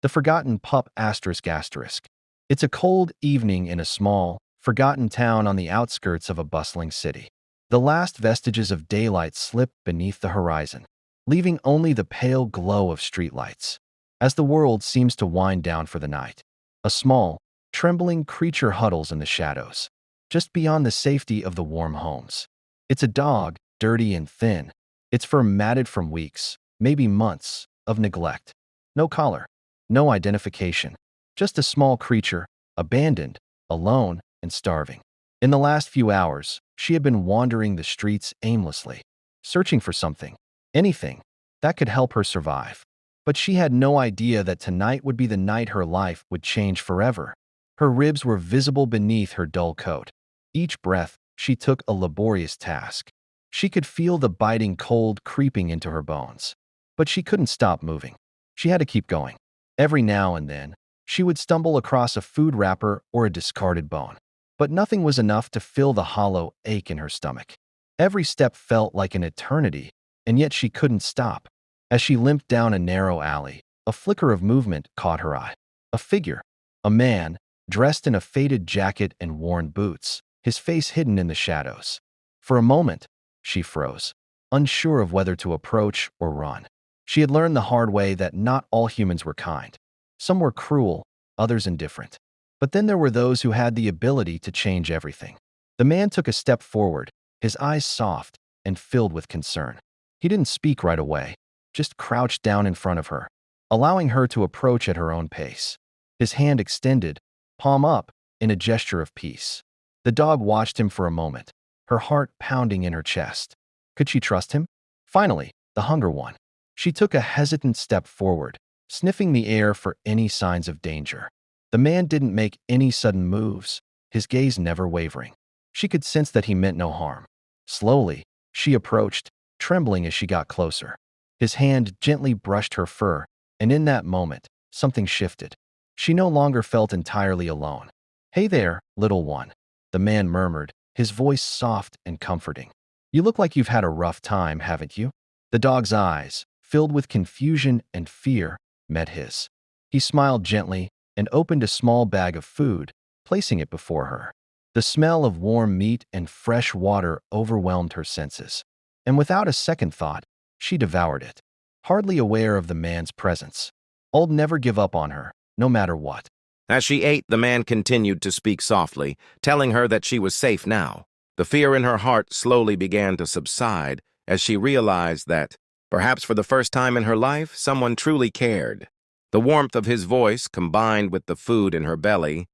The Forgotten Pup asterisk asterisk. It's a cold evening in a small, forgotten town on the outskirts of a bustling city. The last vestiges of daylight slip beneath the horizon, leaving only the pale glow of streetlights. As the world seems to wind down for the night, a small, trembling creature huddles in the shadows, just beyond the safety of the warm homes. It's a dog, dirty and thin, its fur matted from weeks, maybe months, of neglect. No collar, no identification, just a small creature, abandoned, alone, and starving. In the last few hours, she had been wandering the streets aimlessly, searching for something, anything, that could help her survive. But she had no idea that tonight would be the night her life would change forever. Her ribs were visible beneath her dull coat. Each breath, she took a laborious task. She could feel the biting cold creeping into her bones. But she couldn't stop moving. She had to keep going. Every now and then, she would stumble across a food wrapper or a discarded bone. But nothing was enough to fill the hollow ache in her stomach. Every step felt like an eternity, and yet she couldn't stop. As she limped down a narrow alley, a flicker of movement caught her eye. A figure, a man, dressed in a faded jacket and worn boots, his face hidden in the shadows. For a moment, she froze, unsure of whether to approach or run. She had learned the hard way that not all humans were kind. Some were cruel, others indifferent. But then there were those who had the ability to change everything. The man took a step forward, his eyes soft and filled with concern. He didn't speak right away, just crouched down in front of her, allowing her to approach at her own pace. His hand extended, palm up, in a gesture of peace. The dog watched him for a moment, her heart pounding in her chest. Could she trust him? Finally, the hunger won. She took a hesitant step forward, sniffing the air for any signs of danger. The man didn't make any sudden moves, his gaze never wavering. She could sense that he meant no harm. Slowly, she approached, trembling as she got closer. His hand gently brushed her fur, and in that moment, something shifted. She no longer felt entirely alone. "Hey there, little one," the man murmured, his voice soft and comforting. "You look like you've had a rough time, haven't you?" The dog's eyes, filled with confusion and fear, met his. He smiled gently and opened a small bag of food, placing it before her. The smell of warm meat and fresh water overwhelmed her senses, and without a second thought, she devoured it, hardly aware of the man's presence. Old never give up on her, no matter what. As she ate, the man continued to speak softly, telling her that she was safe now. The fear in her heart slowly began to subside as she realized that, perhaps for the first time in her life, someone truly cared. The warmth of his voice, combined with the food in her belly,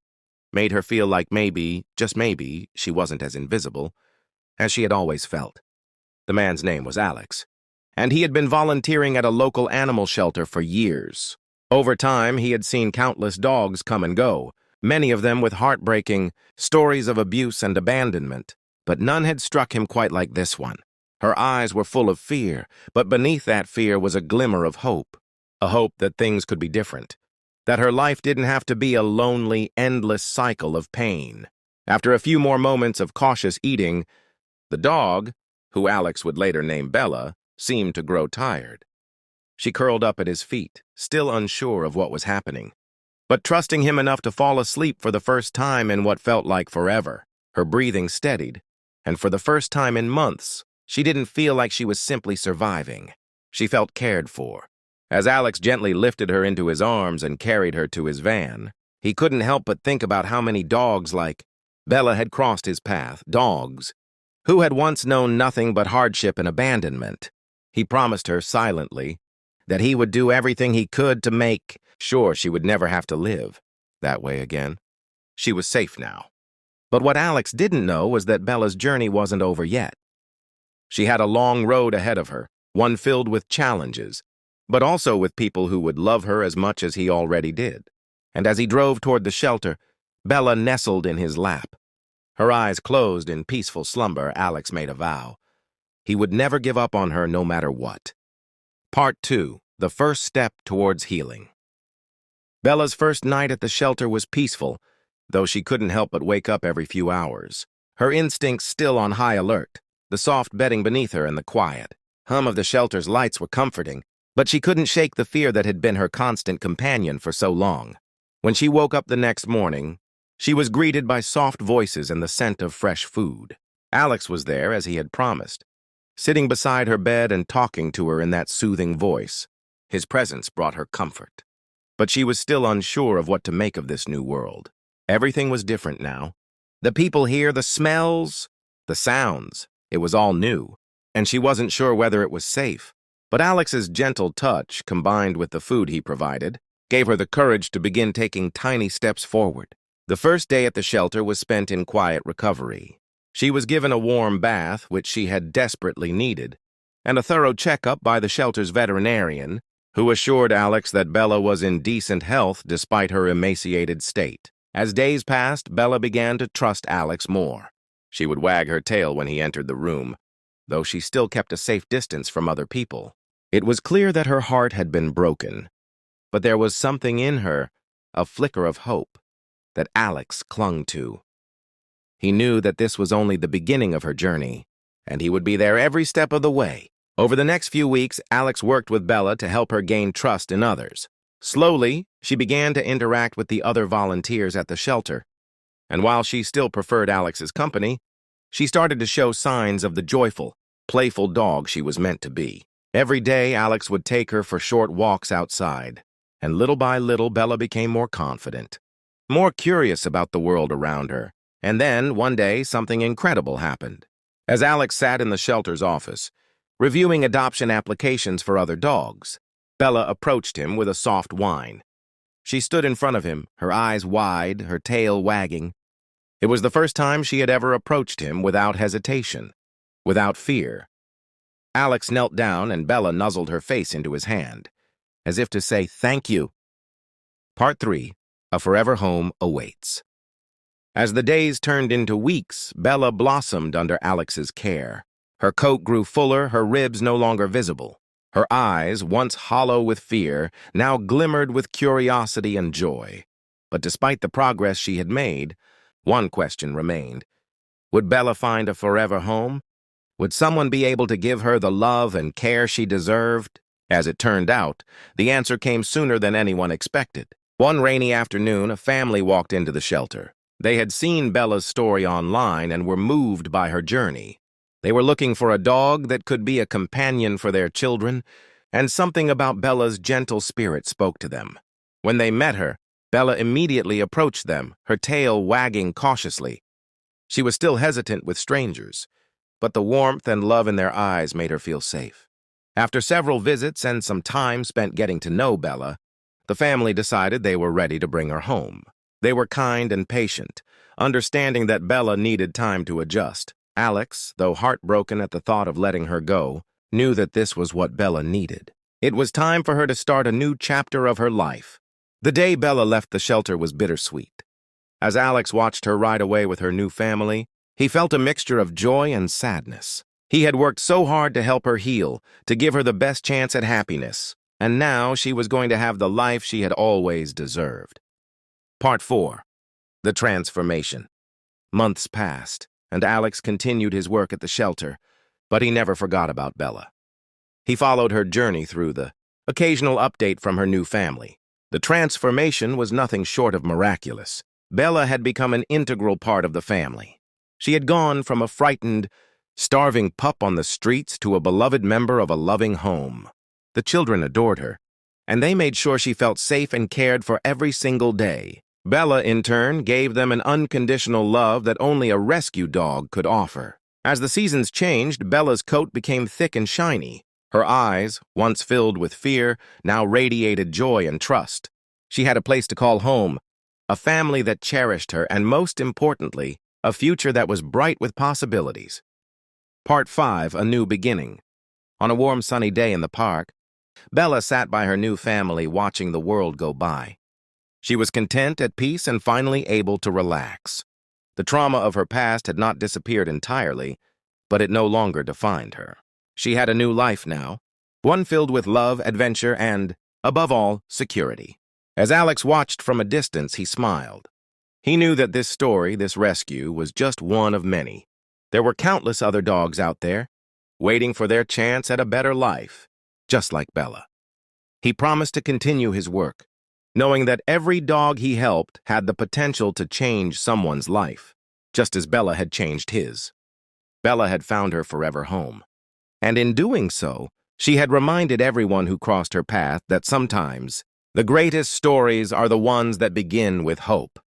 made her feel like maybe, just maybe, she wasn't as invisible as she had always felt. The man's name was Alex, and he had been volunteering at a local animal shelter for years. Over time, he had seen countless dogs come and go, many of them with heartbreaking stories of abuse and abandonment, but none had struck him quite like this one. Her eyes were full of fear, but beneath that fear was a glimmer of hope, a hope that things could be different, that her life didn't have to be a lonely, endless cycle of pain. After a few more moments of cautious eating, the dog, who Alex would later name Bella, seemed to grow tired. She curled up at his feet, still unsure of what was happening, but trusting him enough to fall asleep for the first time in what felt like forever. Her breathing steadied, and for the first time in months, she didn't feel like she was simply surviving. She felt cared for. As Alex gently lifted her into his arms and carried her to his van, he couldn't help but think about how many dogs like Bella had crossed his path, dogs who had once known nothing but hardship and abandonment. He promised her silently that he would do everything he could to make sure she would never have to live that way again. She was safe now. But what Alex didn't know was that Bella's journey wasn't over yet. She had a long road ahead of her, one filled with challenges, but also with people who would love her as much as he already did. And as he drove toward the shelter, Bella nestled in his lap. Her eyes closed in peaceful slumber, Alex made a vow. He would never give up on her no matter what. Part 2. The first step towards healing. Bella's first night at the shelter was peaceful, though she couldn't help but wake up every few hours. Her instincts still on high alert, the soft bedding beneath her and the quiet hum of the shelter's lights were comforting, But she couldn't shake the fear that had been her constant companion for so long. When she woke up the next morning, she was greeted by soft voices and the scent of fresh food. Alex was there, as he had promised, sitting beside her bed and talking to her in that soothing voice. His presence brought her comfort. But she was still unsure of what to make of this new world. Everything was different now. The people here, the smells, the sounds, it was all new, and she wasn't sure whether it was safe. But Alex's gentle touch, combined with the food he provided, gave her the courage to begin taking tiny steps forward. The first day at the shelter was spent in quiet recovery. She was given a warm bath, which she had desperately needed, and a thorough checkup by the shelter's veterinarian, who assured Alex that Bella was in decent health despite her emaciated state. As days passed, Bella began to trust Alex more. She would wag her tail when he entered the room, though she still kept a safe distance from other people. It was clear that her heart had been broken, but there was something in her, a flicker of hope, that Alex clung to. He knew that this was only the beginning of her journey, and he would be there every step of the way. Over the next few weeks, Alex worked with Bella to help her gain trust in others. Slowly, she began to interact with the other volunteers at the shelter, and while she still preferred Alex's company, she started to show signs of the joyful, playful dog she was meant to be. Every day, Alex would take her for short walks outside, and little by little, Bella became more confident, more curious about the world around her. And then, one day, something incredible happened. As Alex sat in the shelter's office, reviewing adoption applications for other dogs, Bella approached him with a soft whine. She stood in front of him, her eyes wide, her tail wagging. It was the first time she had ever approached him without hesitation, without fear. Alex knelt down and Bella nuzzled her face into his hand, as if to say, "Thank you." Part 3, A Forever Home Awaits. As the days turned into weeks, Bella blossomed under Alex's care. Her coat grew fuller, her ribs no longer visible. Her eyes, once hollow with fear, now glimmered with curiosity and joy. But despite the progress she had made, one question remained. Would Bella find a forever home? Would someone be able to give her the love and care she deserved? As it turned out, the answer came sooner than anyone expected. One rainy afternoon, a family walked into the shelter. They had seen Bella's story online and were moved by her journey. They were looking for a dog that could be a companion for their children, and something about Bella's gentle spirit spoke to them. When they met her, Bella immediately approached them, her tail wagging cautiously. She was still hesitant with strangers, but the warmth and love in their eyes made her feel safe. After several visits and some time spent getting to know Bella, the family decided they were ready to bring her home. They were kind and patient, understanding that Bella needed time to adjust. Alex, though heartbroken at the thought of letting her go, knew that this was what Bella needed. It was time for her to start a new chapter of her life. The day Bella left the shelter was bittersweet. As Alex watched her ride away with her new family, he felt a mixture of joy and sadness. He had worked so hard to help her heal, to give her the best chance at happiness, and now she was going to have the life she had always deserved. Part 4. The Transformation. Months passed, and Alex continued his work at the shelter, but he never forgot about Bella. He followed her journey through the occasional update from her new family. The transformation was nothing short of miraculous. Bella had become an integral part of the family. She had gone from a frightened, starving pup on the streets to a beloved member of a loving home. The children adored her, and they made sure she felt safe and cared for every single day. Bella, in turn, gave them an unconditional love that only a rescue dog could offer. As the seasons changed, Bella's coat became thick and shiny. Her eyes, once filled with fear, now radiated joy and trust. She had a place to call home, a family that cherished her, and most importantly, a future that was bright with possibilities. Part 5, A New Beginning. On a warm, sunny day in the park, Bella sat by her new family watching the world go by. She was content, at peace, and finally able to relax. The trauma of her past had not disappeared entirely, but it no longer defined her. She had a new life now, one filled with love, adventure, and, above all, security. As Alex watched from a distance, he smiled. He knew that this story, this rescue, was just one of many. There were countless other dogs out there, waiting for their chance at a better life, just like Bella. He promised to continue his work, knowing that every dog he helped had the potential to change someone's life, just as Bella had changed his. Bella had found her forever home, and in doing so, she had reminded everyone who crossed her path that sometimes the greatest stories are the ones that begin with hope.